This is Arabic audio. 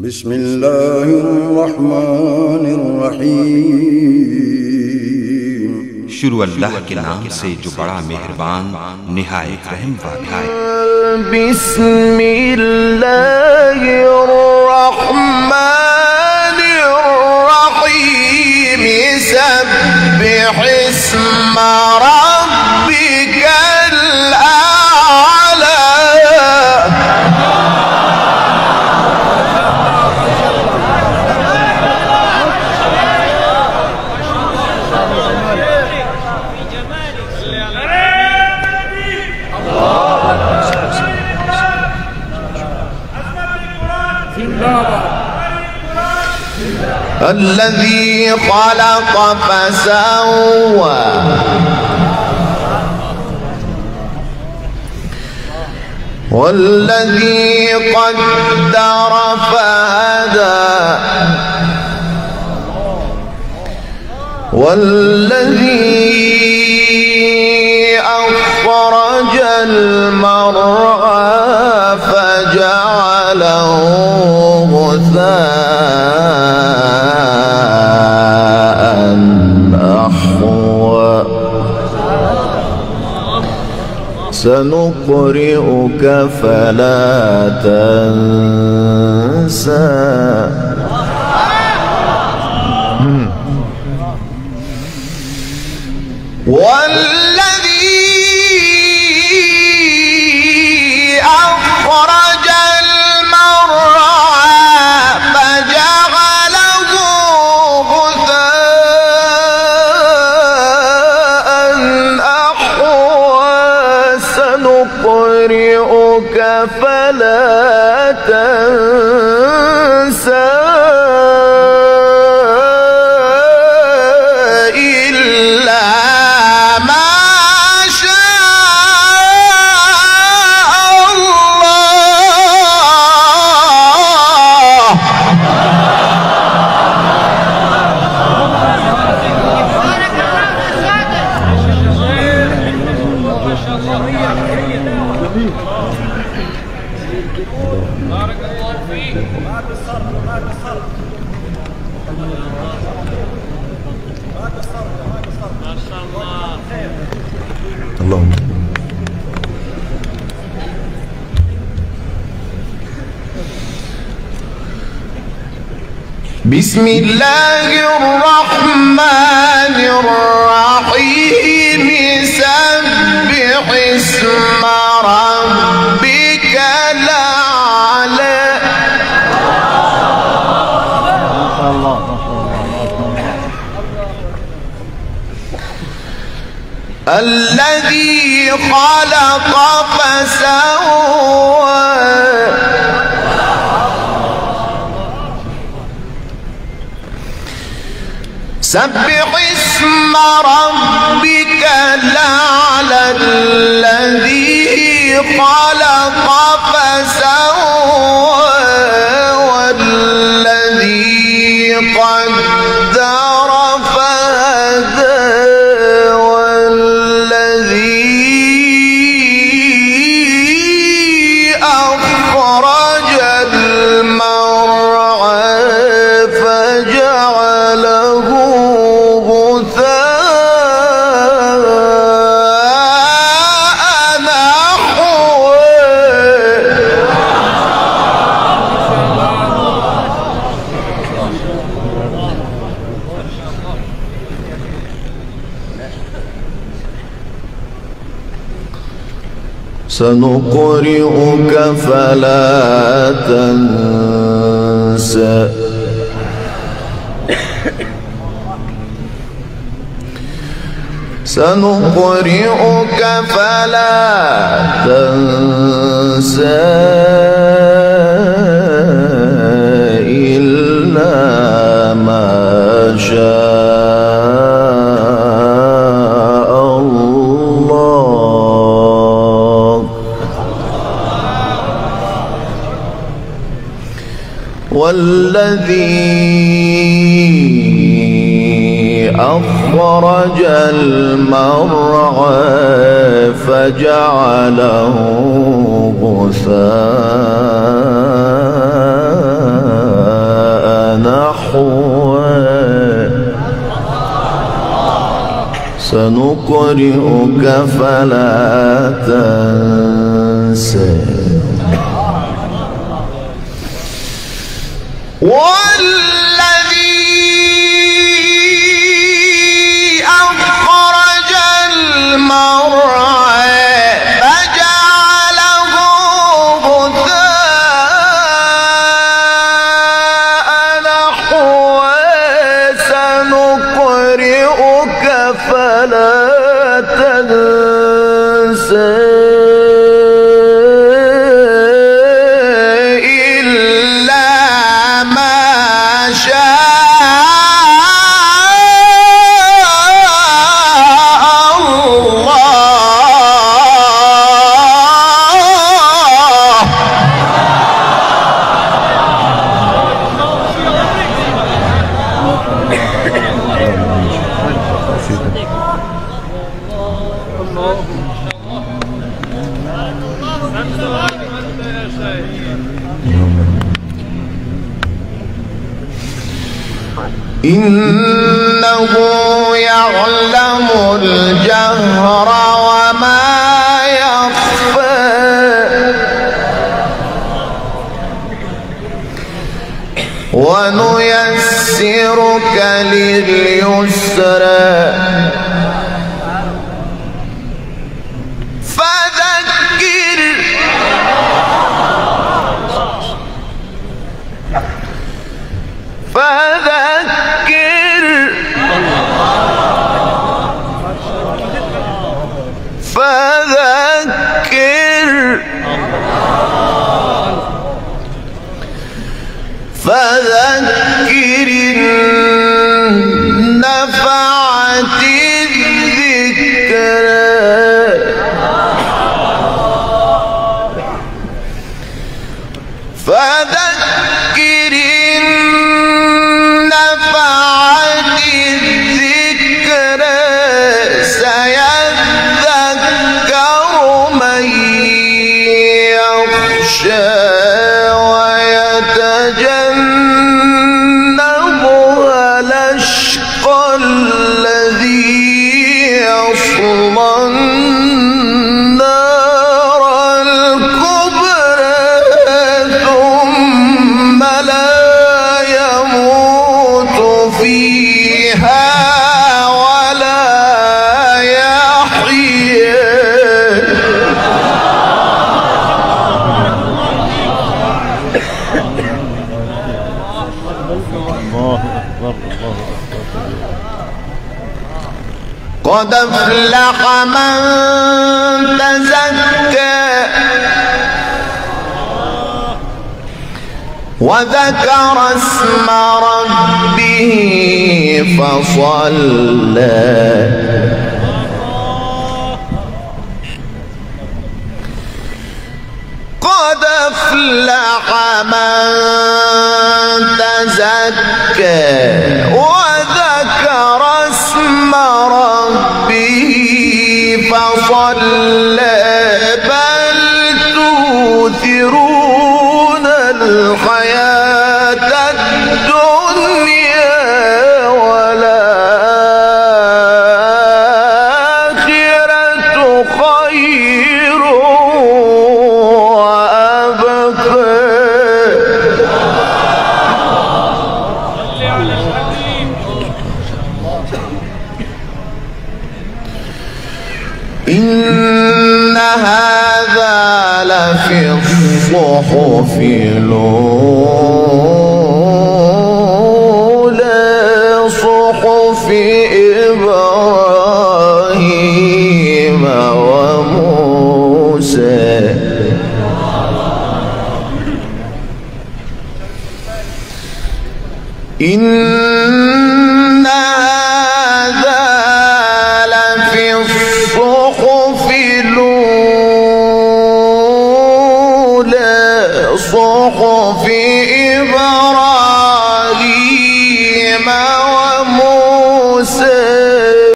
بسم الله الرحمن الرحیم۔ شروع اللہ کے نام سے جو بڑا مہربان نہایت رحم والا ہے۔ بسم اللہ الرحمن الرحیم۔ سبح اسم ربک الأعلى۔ الذي خلق فسوى والذي قدر فهدى والذي أخرج المرعى فجعله غثاء أحوى سنقرئك فلا تنسى والذي أخرج المرعى فجعله غثاء أحوى سنقرئك فلا تنسى بارك الله فيك. ما بالصرف ما بالصرف ما بالصرف ما شاء الله خير. اللهم بسم الله الرحمن الرحيم. سبح اسم ربك الأعلى. الذي خلق فسوى سبح اسم ربك الأعلى. الذي خلق فسوى والذي قدر فهدى والذي أخرج المرعى فجعله سنقرئك فلا تنسى سنقرئك فلا تنسى إلا ما شاء الله. والذي أخرج المرعى فجعله غثاء سنقرئك فلا تنسى والذي أخرج المرعى فجعله غثاء نحوا سنقرئك فلا تنسى إنه يعلم الجهر وما يخفى ونيسرك لليسرى فذكر فذكر نفعت الذكرى فذكر نفعت الذكرى سيذكر من يخشى ويتجنبها الأشقى الذي يصلى النار الكبرى ثم لا يموت فيها ولا يحيا قد أفلح من تزكى وذكر اسم ربه فصلى قد أفلح من تزكى وذكر اسم ربه فصلى بل تؤثرون الحياة الدنيا والآخرة خير وأبقى إن هذا لفي الصحف الأولى صحف إبراهيم وموسى إن هذا لفي الصحف الأولى صحف